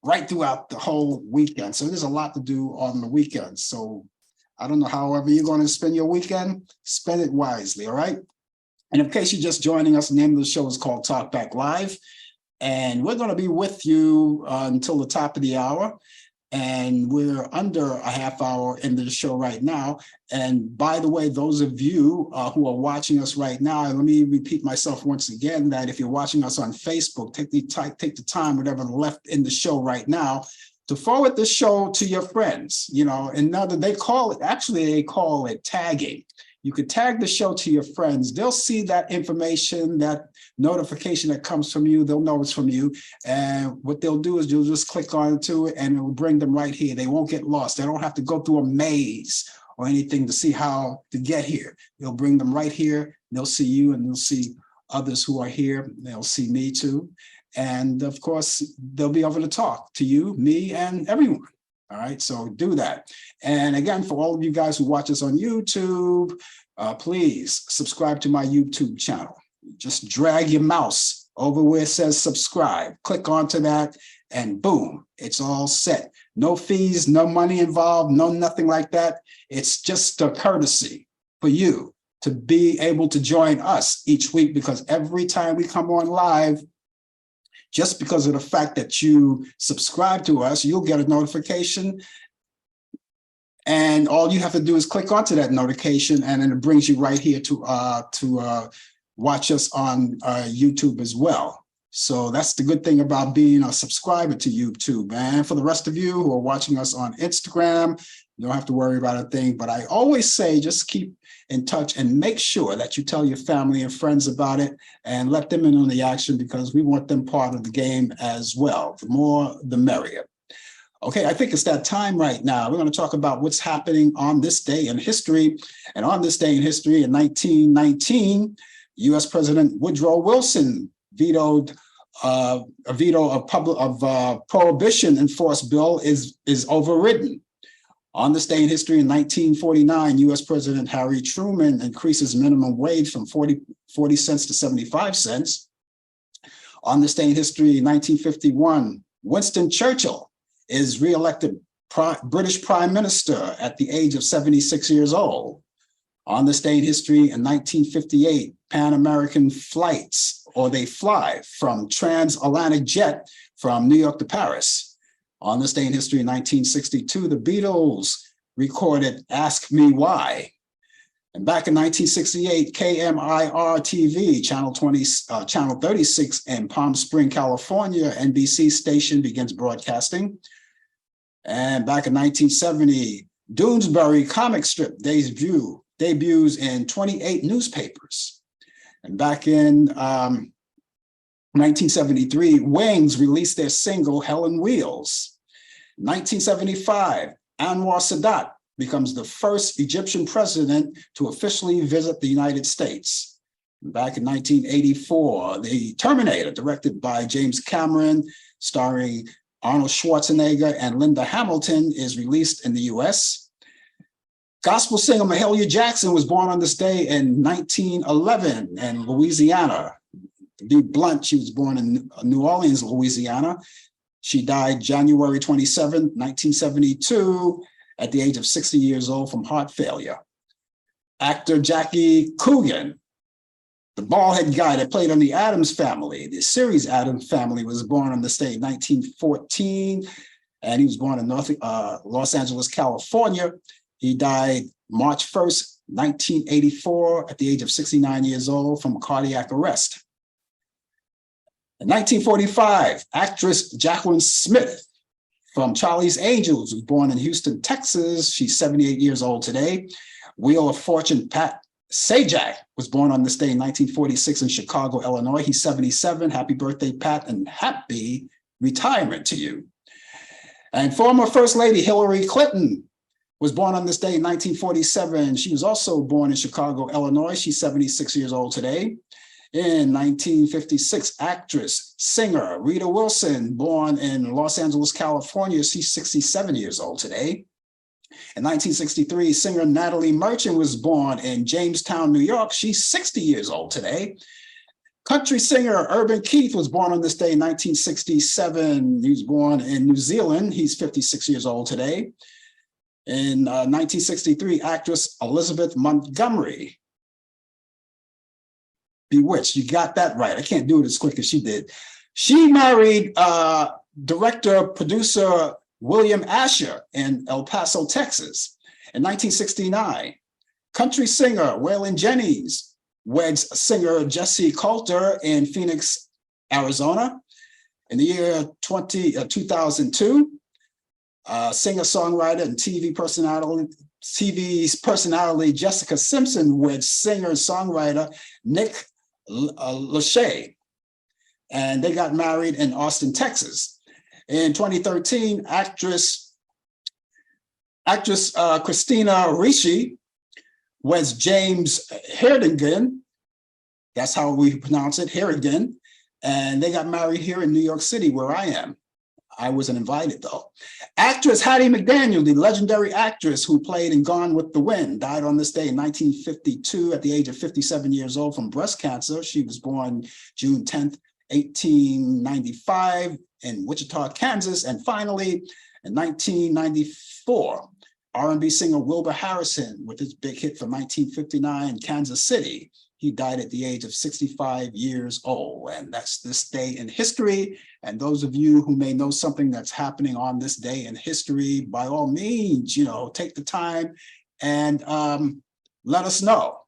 right throughout the whole weekend. So there's a lot to do on the weekend. So I don't know, however you're going to spend your weekend, spend it wisely, all right? And in case you're just joining us, the name of the show is called Talk Back Live. And we're going to be with you until the top of the hour. And we're under a half hour into the show right now. And by the way, those of you who are watching us right now, let me repeat myself once again, that if you're watching us on Facebook, take the time, whatever left in the show right now, to forward the show to your friends. You know, and now that they call it tagging. You could tag the show to your friends. They'll see that information, that notification that comes from you. They'll know it's from you. And what they'll do is you'll just click onto it and it will bring them right here. They won't get lost. They don't have to go through a maze or anything to see how to get here. They'll bring them right here. They'll see you and they'll see others who are here. They'll see me too. And of course, they'll be able to talk to you, me, and everyone. All right, so do that. And again, for all of you guys who watch us on YouTube, please subscribe to my YouTube channel. Just drag your mouse over where it says subscribe, click onto that, and boom, it's all set. No fees, no money involved, no nothing like that. It's just a courtesy for you to be able to join us each week, because every time we come on live, just because of the fact that you subscribe to us, you'll get a notification. And all you have to do is click onto that notification, and then it brings you right here to watch us on YouTube as well. So that's the good thing about being a subscriber to YouTube. And for the rest of you who are watching us on Instagram, you don't have to worry about a thing. But I always say, just keep in touch and make sure that you tell your family and friends about it and let them in on the action, because we want them part of the game as well. The more, the merrier. Okay, I think it's that time right now. We're going to talk about what's happening on this day in history. And on this day in history in 1919, U.S. President Woodrow Wilson vetoed a veto of prohibition enforced bill is overridden. On this day in history in 1949, U.S. President Harry Truman increases minimum wage from 40 cents to 75 cents. On this day in history in 1951, Winston Churchill is re-elected British Prime Minister at the age of 76 years old. On this day in history in 1958, Pan American flights, or they fly from transatlantic jet from New York to Paris. On this day in history in 1962, the Beatles recorded Ask Me Why. And back in 1968, KMIR TV, channel 36 in Palm Springs, California, NBC station begins broadcasting. And back in 1970, Doonesbury comic strip debuts in 28 newspapers. And back in 1973, Wings released their single, Hell on Wheels. 1975, Anwar Sadat becomes the first Egyptian president to officially visit the United States. Back in 1984, The Terminator, directed by James Cameron, starring Arnold Schwarzenegger and Linda Hamilton, is released in the US. Gospel singer Mahalia Jackson was born on this day in 1911 in Louisiana. To be blunt, she was born in New Orleans, Louisiana. She died January 27, 1972, at the age of 60 years old from heart failure. Actor Jackie Coogan, the bald-headed guy that played on the Addams Family, the series Addams Family, was born on this day in 1914, and he was born in Los Angeles, California. He died March 1st, 1984, at the age of 69 years old from cardiac arrest. In 1945, actress Jacqueline Smith from Charlie's Angels was born in Houston, Texas. She's 78 years old today. Wheel of Fortune Pat Sajak was born on this day in 1946 in Chicago, Illinois. He's 77. Happy birthday, Pat, and happy retirement to you. And former First Lady Hillary Clinton was born on this day in 1947. She was also born in Chicago, Illinois. She's 76 years old today. In 1956, actress, singer Rita Wilson, born in Los Angeles, California. She's 67 years old today. In 1963, singer Natalie Merchant was born in Jamestown, New York. She's 60 years old today. Country singer Urban Keith was born on this day in 1967. He was born in New Zealand. He's 56 years old today. In 1963, actress Elizabeth Montgomery, Bewitched. You got that right. I can't do it as quick as she did. She married director, producer William Asher in El Paso, Texas. In 1969, country singer Waylon Jennings weds singer Jesse Coulter in Phoenix, Arizona. In the year 2002, singer-songwriter and TV personality Jessica Simpson weds singer-songwriter Nick Lachey, and they got married in Austin, Texas. In 2013, actress Christina Ricci weds James Hardigan. That's how we pronounce it, Hardigan. And they got married here in New York City, where I am. I wasn't invited, though. Actress Hattie McDaniel, the legendary actress who played in Gone with the Wind, died on this day in 1952 at the age of 57 years old from breast cancer. She was born June 10th, 1895 in Wichita, Kansas. And finally, in 1994, R&B singer Wilbur Harrison with his big hit from 1959, Kansas City. He died at the age of 65 years old. And that's this day in history. And those of you who may know something that's happening on this day in history, by all means, take the time and let us know,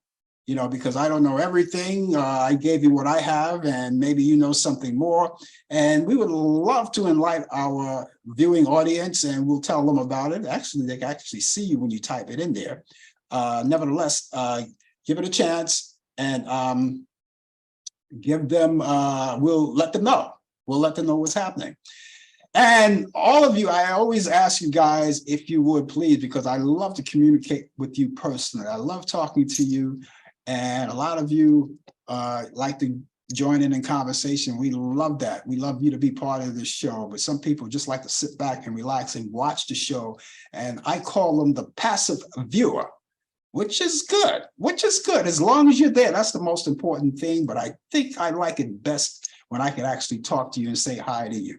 because I don't know everything. I gave you what I have, and maybe you know something more. And we would love to enlighten our viewing audience, and we'll tell them about it. Actually, they can actually see you when you type it in there. Nevertheless, give it a chance. And give them, we'll let them know. We'll let them know what's happening. And all of you, I always ask you guys, if you would please, because I love to communicate with you personally. I love talking to you. And a lot of you like to join in conversation. We love that. We love you to be part of this show. But some people just like to sit back and relax and watch the show. And I call them the passive viewer. Which is good, As long as you're there, that's the most important thing. But I think I like it best when I can actually talk to you and say hi to you.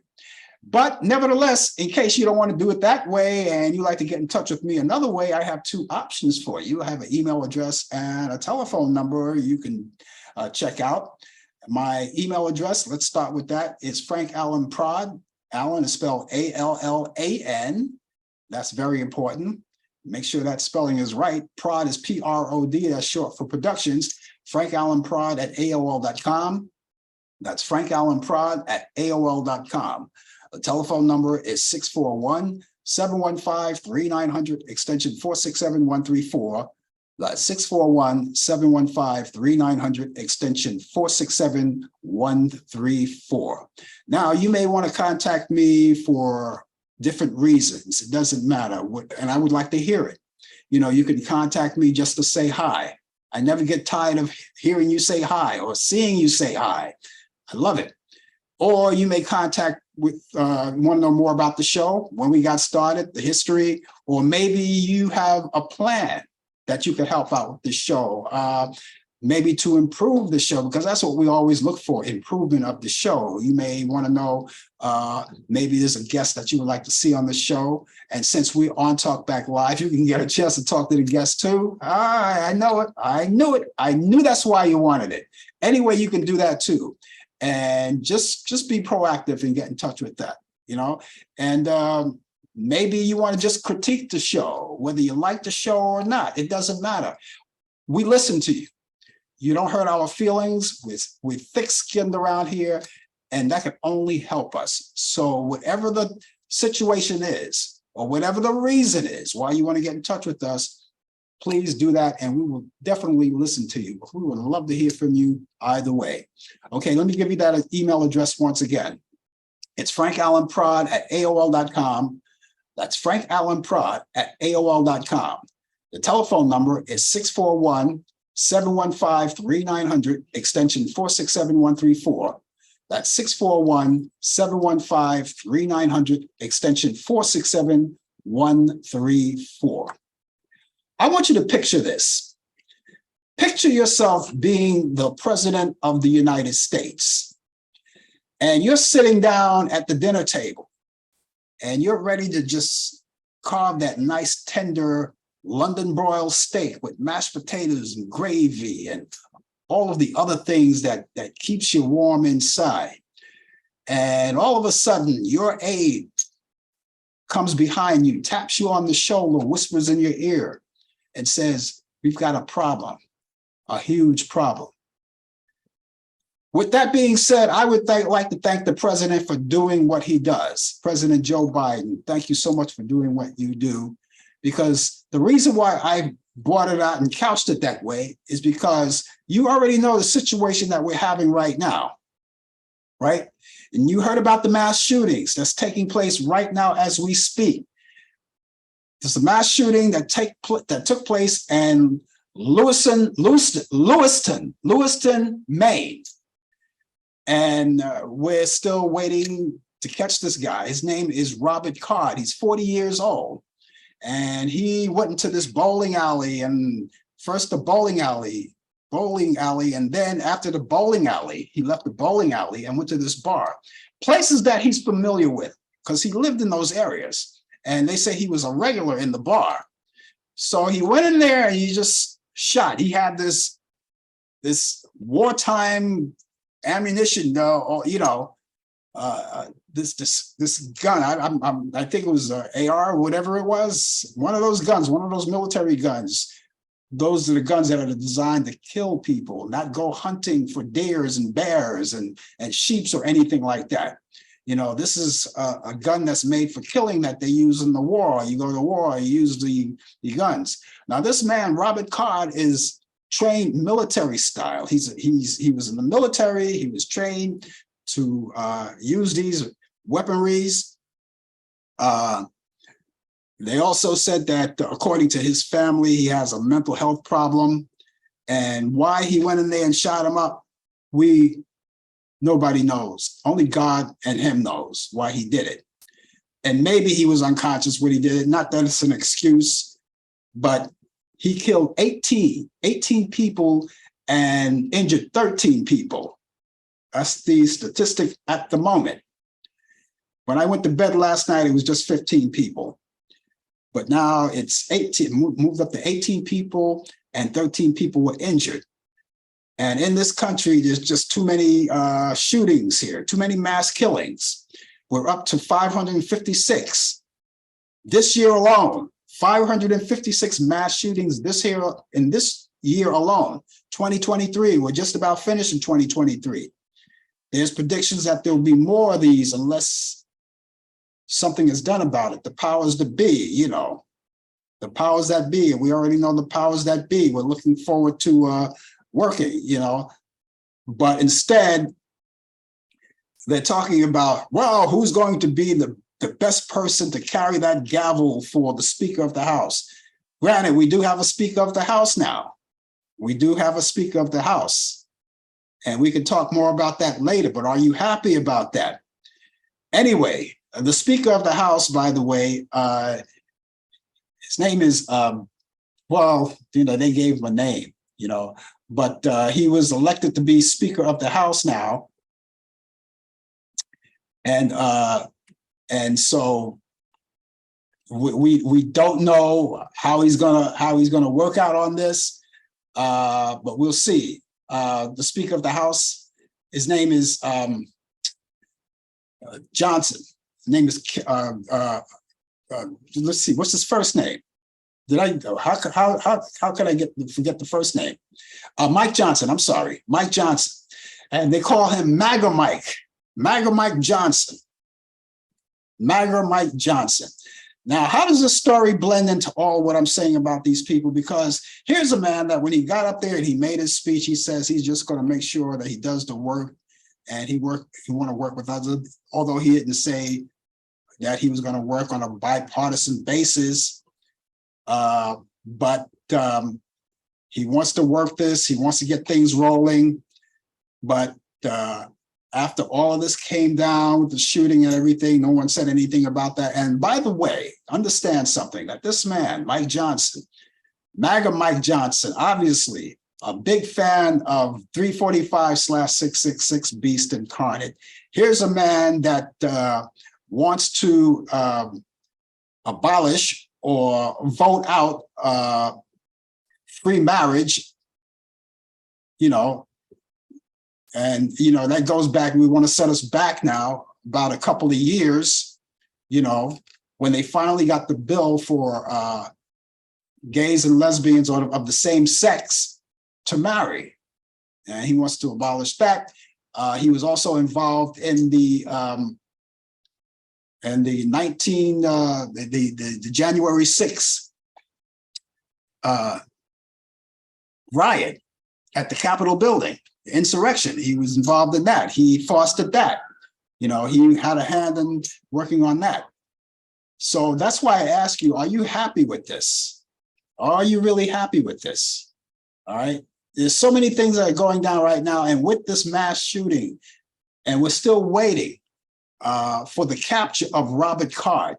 But nevertheless, in case you don't want to do it that way and you like to get in touch with me another way, I have two options for you. I have an email address and a telephone number you can check out. My email address, let's start with that. It's Frank Allan Prod. Allan is spelled A-L-L-A-N. That's very important. Make sure that spelling is right. Prod is P-R-O-D. That's short for productions. FrankAllanProd@AOL.com. That's FrankAllanProd@AOL.com. The telephone number is 641-715-3900, extension 467134. That's 641-715-3900, extension 467134. Now, you may want to contact me for different reasons. It doesn't matter. And I would like to hear it. You can contact me just to say hi. I never get tired of hearing you say hi or seeing you say hi. I love it. Or you may contact with, want to know more about the show, when we got started, the history, or maybe you have a plan that you could help out with the show. Maybe to improve the show, because that's what we always look for, improvement of the show. You may want to know, maybe there's a guest that you would like to see on the show. And since we're on Talk Back Live, you can get a chance to talk to the guest too. I know it. I knew it. I knew that's why you wanted it. Anyway, you can do that too. And just be proactive and get in touch with that, And maybe you want to just critique the show, whether you like the show or not. It doesn't matter. We listen to you. You don't hurt our feelings. We're thick-skinned around here, and that can only help us. So whatever the situation is, or whatever the reason is why you want to get in touch with us, please do that, and we will definitely listen to you. We would love to hear from you either way. Okay, let me give you that email address once again. It's FrankAllanProd@AOL.com. That's FrankAllanProd@AOL.com. The telephone number is 641-715-3900, extension 467134. That's 641-715-3900, extension 467134. I want you to picture this. Picture yourself being the president of the United States, and you're sitting down at the dinner table, and you're ready to just carve that nice, tender London broiled steak with mashed potatoes and gravy and all of the other things that keeps you warm inside. And all of a sudden, your aide comes behind you, taps you on the shoulder, whispers in your ear, and says, we've got a problem, a huge problem. With that being said, I would like to thank the president for doing what he does. President Joe Biden, thank you so much for doing what you do, because the reason why I brought it out and couched it that way is because you already know the situation that we're having right now, right? And you heard about the mass shootings that's taking place right now as we speak. There's a mass shooting that took place in Lewiston, Maine. And we're still waiting to catch this guy. His name is Robert Card. He's 40 years old. And he went into this bowling alley, and first the bowling alley. And then after the bowling alley, he left the bowling alley and went to this bar. Places that he's familiar with because he lived in those areas. And they say he was a regular in the bar. So he went in there and he just shot. He had this wartime ammunition, this gun. I think it was an AR, whatever it was. One of those guns, one of those military guns. Those are the guns that are designed to kill people, not go hunting for deers and bears and sheep or anything like that. This is a gun that's made for killing that they use in the war. You go to war, you use the guns. Now, this man, Robert Card, is trained military style. He was in the military. He was trained to use these weaponries. They also said that according to his family, he has a mental health problem, and why he went in there and shot him up, nobody knows. Only God and him knows why he did it. And maybe he was unconscious when he did it. Not that it's an excuse, but he killed 18 people and injured 13 people. That's the statistic at the moment. When I went to bed last night, it was just 15 people. But now it's 18, moved up to 18 people, and 13 people were injured. And in this country, there's just too many shootings here, too many mass killings. We're up to 556. This year alone, 556 mass shootings in this year alone, 2023. We're just about finished in 2023. There's predictions that there will be more of these unless something is done about it. The powers that be, the powers that be, and we already know the powers that be. We're looking forward to working, but instead they're talking about, well, who's going to be the best person to carry that gavel for the Speaker of the House? Granted, we do have a Speaker of the House now. We do have a Speaker of the House, and we can talk more about that later, but are you happy about that? Anyway, the Speaker of the House, by the way, his name is, they gave him a name, but he was elected to be Speaker of the House now. And so we don't know how he's gonna work out on this, but we'll see. The Speaker of the House, his name is Johnson. His name is let's see, what's his first name? How could I forget the first name? Mike Johnson. I'm sorry, Mike Johnson, and they call him MAGA Mike Johnson. MAGA Mike Johnson. Now, how does this story blend into all what I'm saying about these people? Because here's a man that when he got up there and he made his speech, he says he's just going to make sure that he does the work, and he want to work with others, although he didn't say that he was going to work on a bipartisan basis. But he wants to work this, he wants to get things rolling. But after all of this came down with the shooting and everything, no one said anything about that. And by the way, understand something, that this man, Mike Johnson, MAGA Mike Johnson, obviously a big fan of 345/666 Beast Incarnate. Here's a man that wants to abolish or vote out free marriage, and that goes back. We want to set us back now about a couple of years, when they finally got the bill for gays and lesbians of the same sex to marry. And he wants to abolish that. He was also involved in the January 6th riot at the Capitol building, insurrection. He was involved in that. He fostered that. You know, he had a hand in working on that. So that's why I ask you, are you happy with this? Are you really happy with this? All right. There's so many things that are going down right now. And with this mass shooting, and we're still waiting for the capture of Robert Card.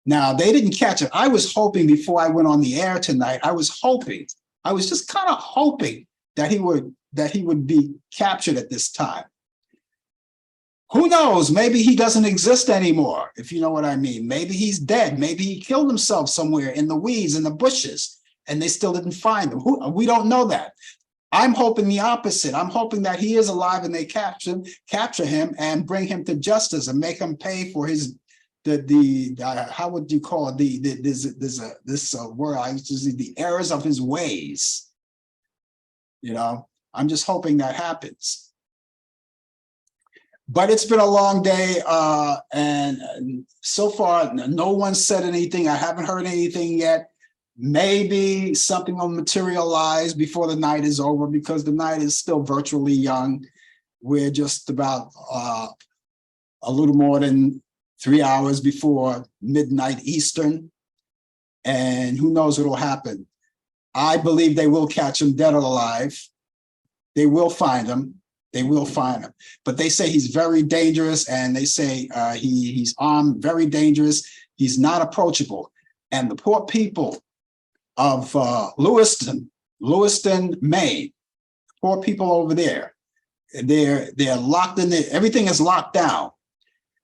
Now, they didn't catch it. I was hoping before I went on the air tonight, I was just kind of hoping that he would be captured at this time. Who knows? Maybe he doesn't exist anymore, if you know what I mean. Maybe he's dead. Maybe he killed himself somewhere in the weeds, in the bushes, and they still didn't find him. We don't know that. I'm hoping the opposite. I'm hoping that he is alive and they capture him and bring him to justice and make him pay for his how would you call it, this word I used to see, the errors of his ways. You know, I'm just hoping that happens. But it's been a long day, and so far, no one said anything. I haven't heard anything yet. Maybe something will materialize before the night is over, because the night is still virtually young. We're just about a little more than 3 hours before midnight Eastern, and who knows what'll happen. I believe they will catch him dead or alive. They will find him. They will find him. But they say he's very dangerous, and they say he's armed, very dangerous. He's not approachable. And the poor people of Lewiston, Maine, poor people over there, they're locked in there. Everything is locked down.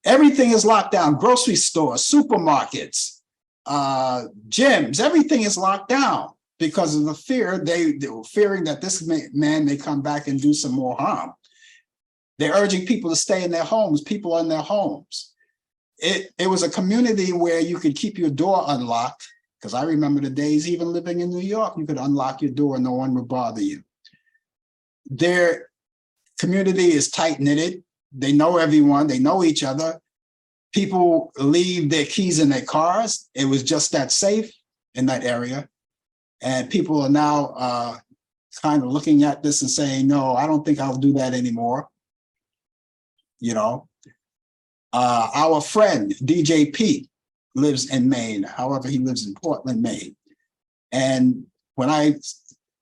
Everything is locked down. Grocery stores, supermarkets, gyms, everything is locked down because of the fear. They were fearing that this man may come back and do some more harm. They're urging people to stay in their homes. People are in their homes. It was a community where you could keep your door unlocked, because I remember the days even living in New York, you could unlock your door and no one would bother you. Their community is tight-knitted. They know everyone. They know each other. People leave their keys in their cars. It was just that safe in that area. And people are now kind of looking at this and saying, no, I don't think I'll do that anymore. You know, our friend, DJ Pete, lives in Maine. However, he lives in Portland, Maine. And when I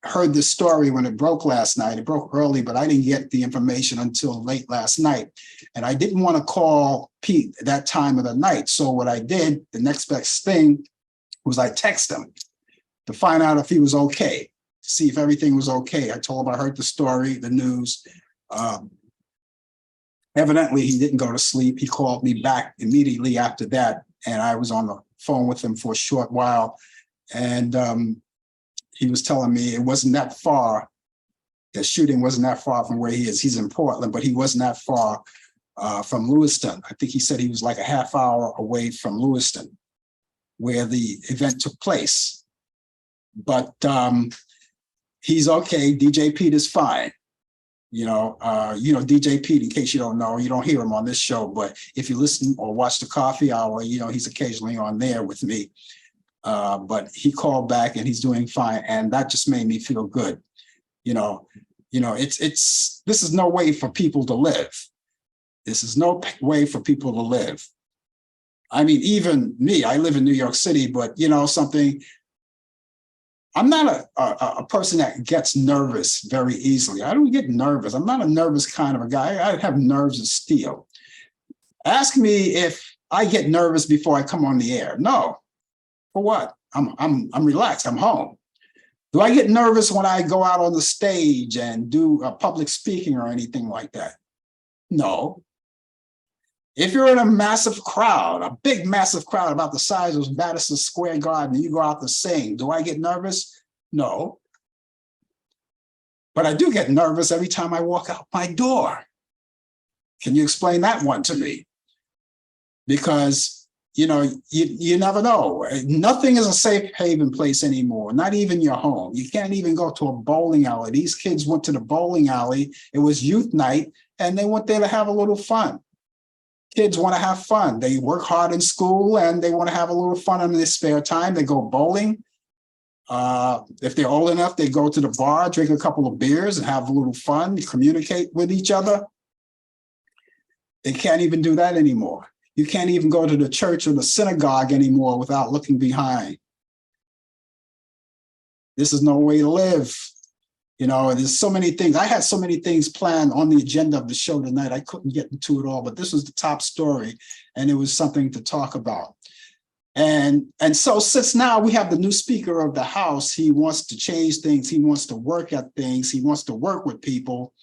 heard this story, when it broke last night, it broke early, but I didn't get the information until late last night. And I didn't want to call Pete at that time of the night. So what I did, the next best thing was I texted him to find out if he was okay, see if everything was okay. I told him I heard the story, the news. Evidently, he didn't go to sleep. He called me back immediately after that, and I was on the phone with him for a short while. And he was telling me it wasn't that far. The shooting wasn't that far from where he is. He's in Portland, but he wasn't that far from Lewiston. I think he said he was like a half hour away from Lewiston, where the event took place. But he's okay. DJ Pete is fine. You know, DJ Pete, in case you don't know, you don't hear him on this show, but if you listen or watch the Coffee Hour, you know, he's occasionally on there with me. But he called back and he's doing fine. And that just made me feel good. This is no way for people to live. This is no way for people to live. I mean, even me, I live in New York City, but you know, I'm not a person that gets nervous very easily. I don't get nervous. I'm not a nervous kind of a guy. I have nerves of steel. Ask me if I get nervous before I come on the air. No. For what? I'm relaxed. I'm home. Do I get nervous when I go out on the stage and do public speaking or anything like that? No. If you're in a massive crowd, a big, massive crowd about the size of Madison Square Garden, and you go out to sing, do I get nervous? No. But I do get nervous every time I walk out my door. Can you explain that one to me? Because you never know. Nothing is a safe haven place anymore, not even your home. You can't even go to a bowling alley. These kids went to the bowling alley. It was youth night, and they went there to have a little fun. Kids want to have fun. They work hard in school, and they want to have a little fun in their spare time. They go bowling. If they're old enough, they go to the bar, drink a couple of beers, and have a little fun, communicate with each other. They can't even do that anymore. You can't even go to the church or the synagogue anymore without looking behind. This is no way to live. There's so many things. I had so many things planned on the agenda of the show tonight. I couldn't get into it all, but this was the top story, and it was something to talk about. And so since now we have the new Speaker of the House, he wants to change things. He wants to work at things. He wants to work with people,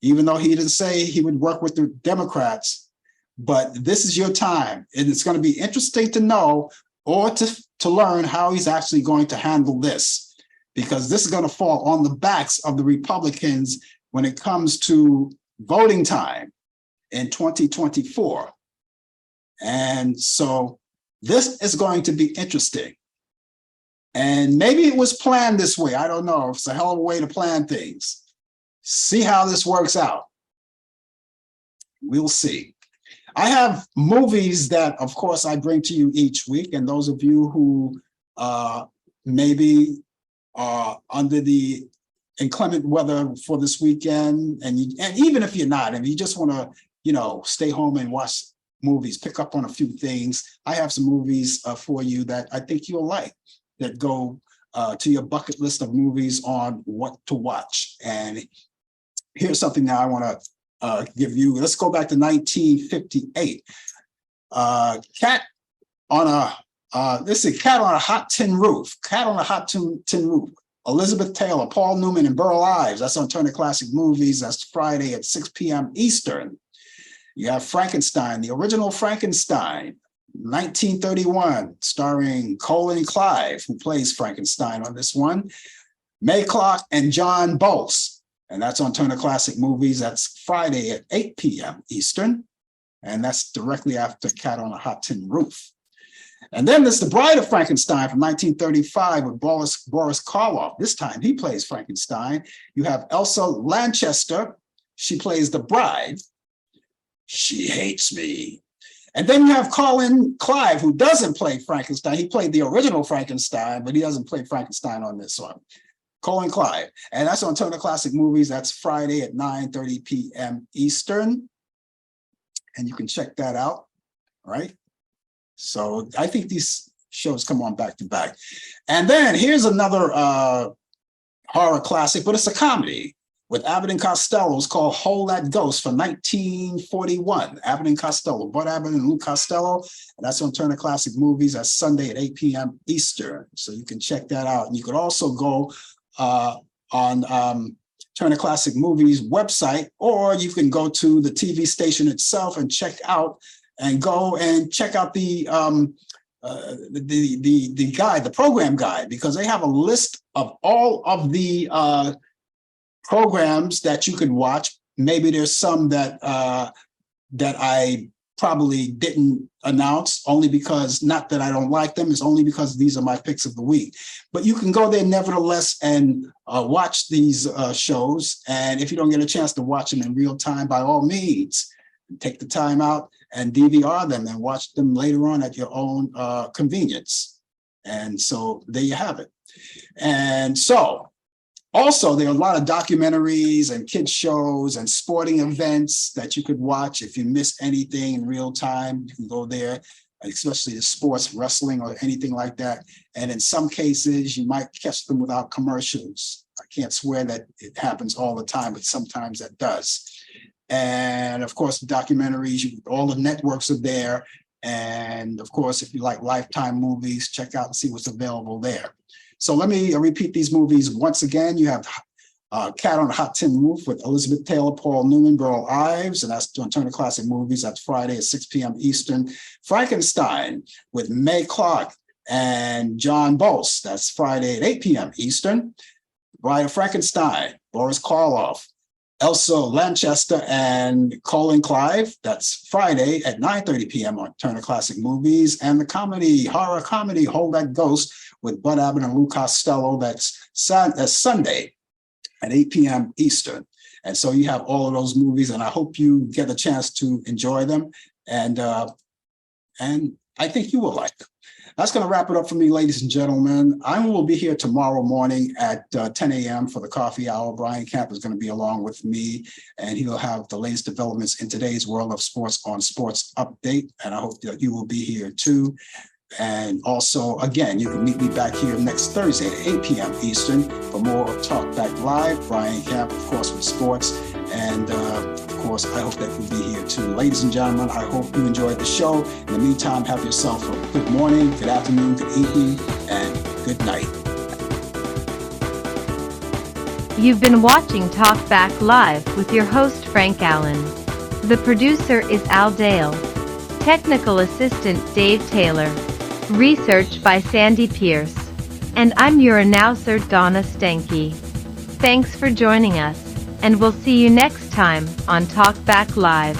even though he didn't say he would work with the Democrats. But this is your time, and it's going to be interesting to know or to learn how he's actually going to handle this, because this is going to fall on the backs of the Republicans when it comes to voting time in 2024. And so this is going to be interesting. And maybe it was planned this way. I don't know. It's a hell of a way to plan things. See how this works out. We'll see. I have movies that, of course, I bring to you each week. And those of you who maybe are under the inclement weather for this weekend, and even if you're not, and you just want to, stay home and watch movies, pick up on a few things, I have some movies for you that I think you'll like, that go to your bucket list of movies on what to watch. And here's something that I want to give you. Let's go back to 1958. Cat on a hot tin roof. Cat on a hot tin roof. Elizabeth Taylor, Paul Newman, and Burl Ives. That's on Turner Classic Movies. That's Friday at 6 p.m. Eastern. You have Frankenstein, the original Frankenstein, 1931, starring Colin Clive, who plays Frankenstein on this one. May Clark and John Boles. And that's on Turner Classic Movies. That's Friday at 8 p.m. Eastern. And that's directly after Cat on a Hot Tin Roof. And then there's The Bride of Frankenstein from 1935 with Boris Karloff. This time he plays Frankenstein. You have Elsa Lanchester. She plays the bride. She hates me. And then you have Colin Clive, who doesn't play Frankenstein. He played the original Frankenstein, but he doesn't play Frankenstein on this one. Colin Clive. And that's on Turner Classic Movies. That's Friday at 9:30 p.m. Eastern. And you can check that out, right? So I think these shows come on back to back. And then here's another horror classic, but it's a comedy with Abbott and Costello. It's called Hold That Ghost from 1941. Abbott and Costello, Bud Abbott and Lou Costello. And that's on Turner Classic Movies. That's Sunday at 8 p.m. Eastern. So you can check that out. And you could also go on Turner Classic Movies website, or you can go to the TV station itself and check out the guide, the program guide, because they have a list of all of the programs that you can watch. Maybe there's some that I probably didn't announce, only because, not that I don't like them, it's only because these are my picks of the week. But you can go there nevertheless and watch these shows. And if you don't get a chance to watch them in real time, by all means, take the time out and DVR them and watch them later on at your own convenience. And so there you have it. And so also, there are a lot of documentaries and kids shows and sporting events that you could watch. If you miss anything in real time, you can go there, especially the sports, wrestling, or anything like that. And in some cases, you might catch them without commercials. I can't swear that it happens all the time, but sometimes that does. And of course, the documentaries, all the networks are there. And of course, if you like Lifetime movies, check out and see what's available there. So let me repeat these movies once again. You have Cat on a Hot Tin Roof with Elizabeth Taylor, Paul Newman, Burl Ives, and that's on Turner Classic Movies. That's Friday at 6 p.m. Eastern. Frankenstein with May Clark and John Boles. That's Friday at 8 p.m. Eastern. Bride of Frankenstein, Boris Karloff, Elsa Lanchester and Colin Clive. That's Friday at 9:30 p.m. on Turner Classic Movies. And the horror comedy, Hold That Ghost with Bud Abbott and Lou Costello. That's Sunday at 8 p.m. Eastern. And so you have all of those movies, and I hope you get a chance to enjoy them. And I think you will like them. That's going to wrap it up for me, ladies and gentlemen. I will be here tomorrow morning at 10 a.m. for the coffee hour. Brian Camp is going to be along with me, and he'll have the latest developments in today's world of sports on Sports Update. And I hope that you will be here too. And also, again, you can meet me back here next Thursday at 8 p.m. Eastern for more Talk Back Live. Brian Camp, of course, with sports. And of course, I hope that you'll be here too. Ladies and gentlemen, I hope you enjoyed the show. In the meantime, have yourself a good morning, good afternoon, good evening, and good night. You've been watching Talk Back Live with your host, Frank Allan. The producer is Al Dale. Technical assistant, Dave Taylor. Research by Sandy Pierce. And I'm your announcer, Donna Stenke. Thanks for joining us, and we'll see you next time on Talk Back Live.